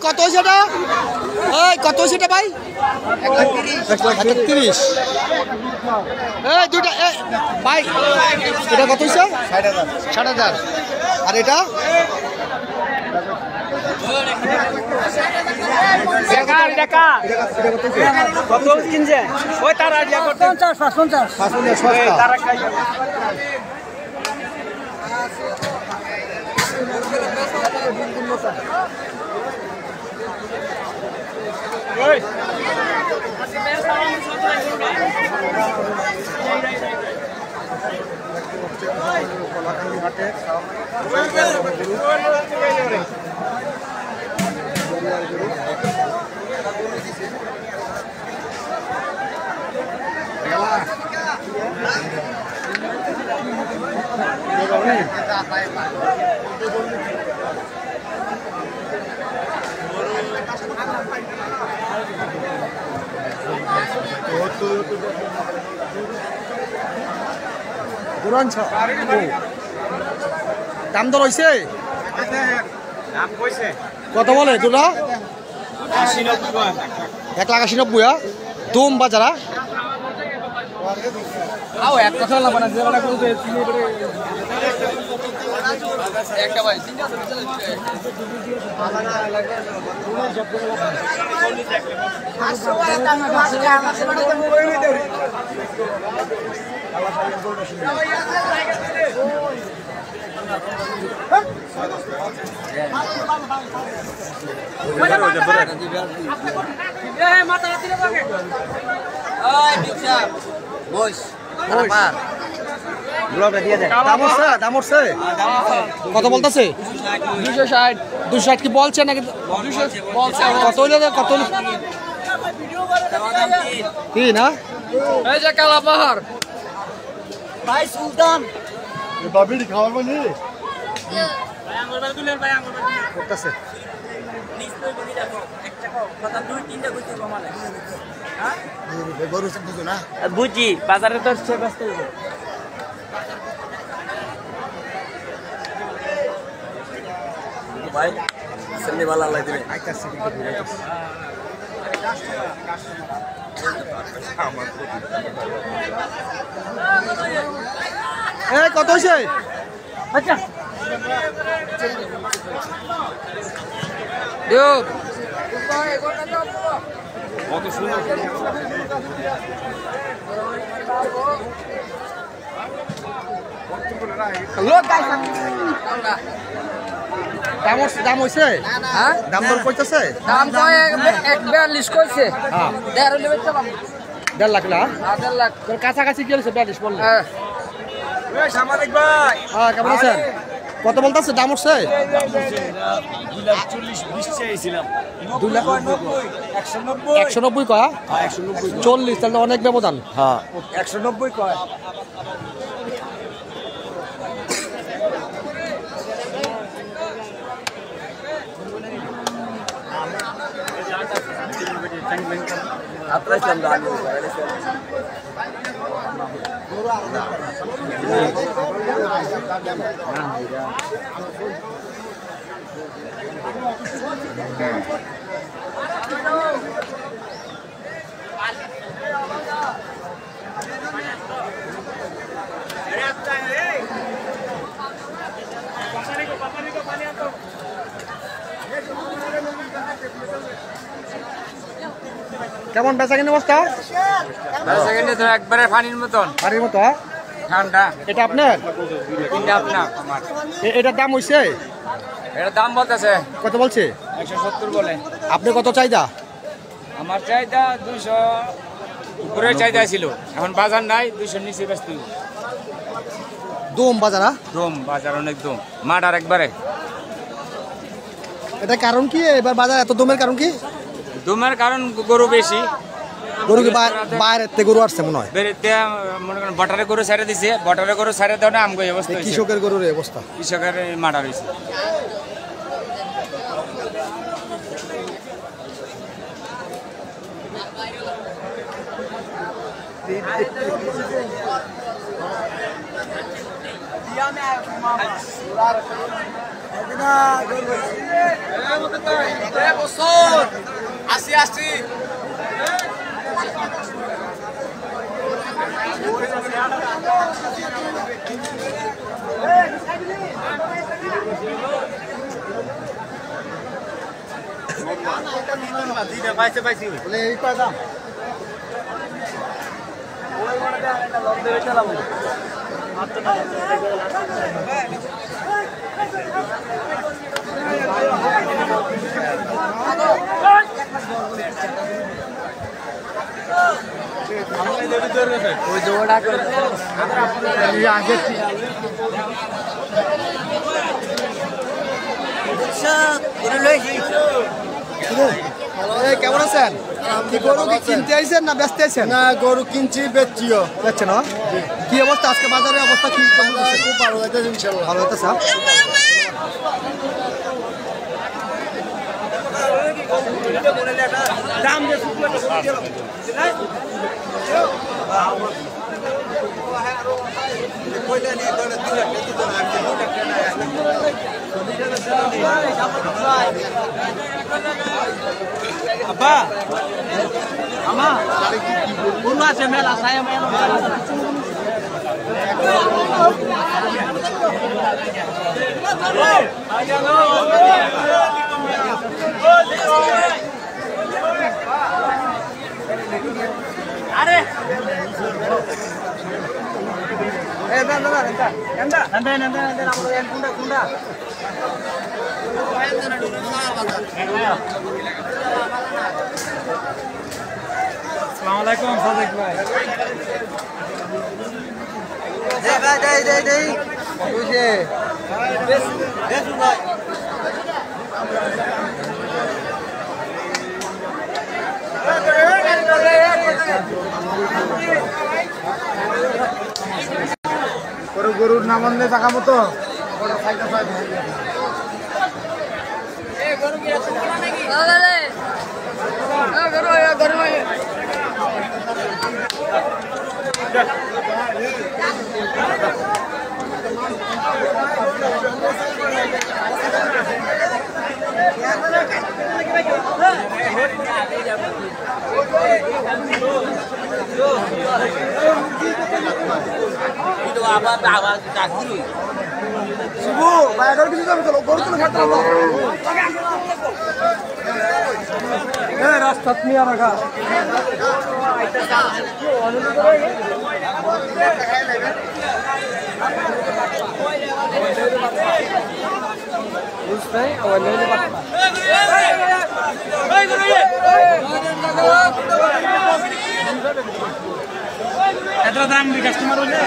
কত সেটা এই কত সেটা ভাই 1,30,000 এই দুটা ভাই এটা কত হইছে 60,000 আর এটা কত কিনছে ওই তার আইডিয়া করতে 50 তারা খাই ওই দাম দর হইছে কত বলে তোরা 1,80,000 দুম বাজারা এক কথা একটা ভাই কত বলতেছে 260 কি বলছে নাকি কত কত কি না এই যে কালা পাহাড় ভাই সুলতান বাবিড়ি খাওয়ার মানে করতেছে বুঝি বাজারে তো ভাই সামনে वाला লাই দিবে এই কত হইছে আচ্ছা দিও কত সুন্দর লোক গাইস দাম হইছে হ্যাঁ দাম দর কইতাছে দাম তো 1,42 কইছে হ্যাঁ 1.5 লেবে তো 1.5 লাখ না 1.5 লাখ তোর কাছাকাছি কি হইছে 42 বললে হ্যাঁ ওই সামাজিক ভাই হ্যাঁ কেমন আছেন কত বলতাছে দাম উঠছে 2,40,20 চাইছিলাম 190 কয় 190 40 তাহলে অনেক ব্যবধান হ্যাঁ 190 কয় আপনার সামনে আগে কেমন বেচা কিনে অবস্থা বেচা কিনে তো একবারে পানির মতন ঠান্ডা এটা আপনার এটা আপনার আমার এটার দাম হইছে এটার দাম বলতেছে কত বলছে 170 বলে আপনি কত চাইদা আমার চাইদা 200 উপরে চাইদা ছিল এখন বাজার নাই 200 নিচে বেচতে দম বাজার দম বাজার অনেক দম মাডার একবারে এটা কারণ কি এবার বাজার এত দমের কারণ কি দমের কারণ গরু বেশি গরু কি বাইরের থেকে গরু আসছে মনে হয় বেরেতে মনে করেন বটারে গরু ছাড়ে দিছে বটারে গরু ছাড়ে দাও না আমগো অবস্থা হইছে কৃষকের গরুর অবস্থা কৃষকের মাডার হইছে আসি আসি পাইছে পাইছি এই কয়টা ওই মনে একটা লব দেবে চালাম ওই জোড়া করে আগে কেমন আছেন? আপনি গরু কি কিনতে আইছেন না বেচতে আইছেন? না গরু কিনছি বেচছিও। বেচছেন না? কি অবস্থা আজকে বাজারের অবস্থা কি? খুব ভালো হইতেছে ইনশাল্লাহ। ভালো হইতেছে। দাম apa ama guru aja mela saya mela are nanti yang kunda Assalamualaikum Sadik bhai. Dei. Uje. Bes bhai. Guru namanne taka moto. Guru kira sekolah lagi. Guru. Itu apa tawa kaki. Subuh, bayar bisa kalau guru tuh kata apa? রাস্তা নিয়ে রাখা এত দাম customer হলে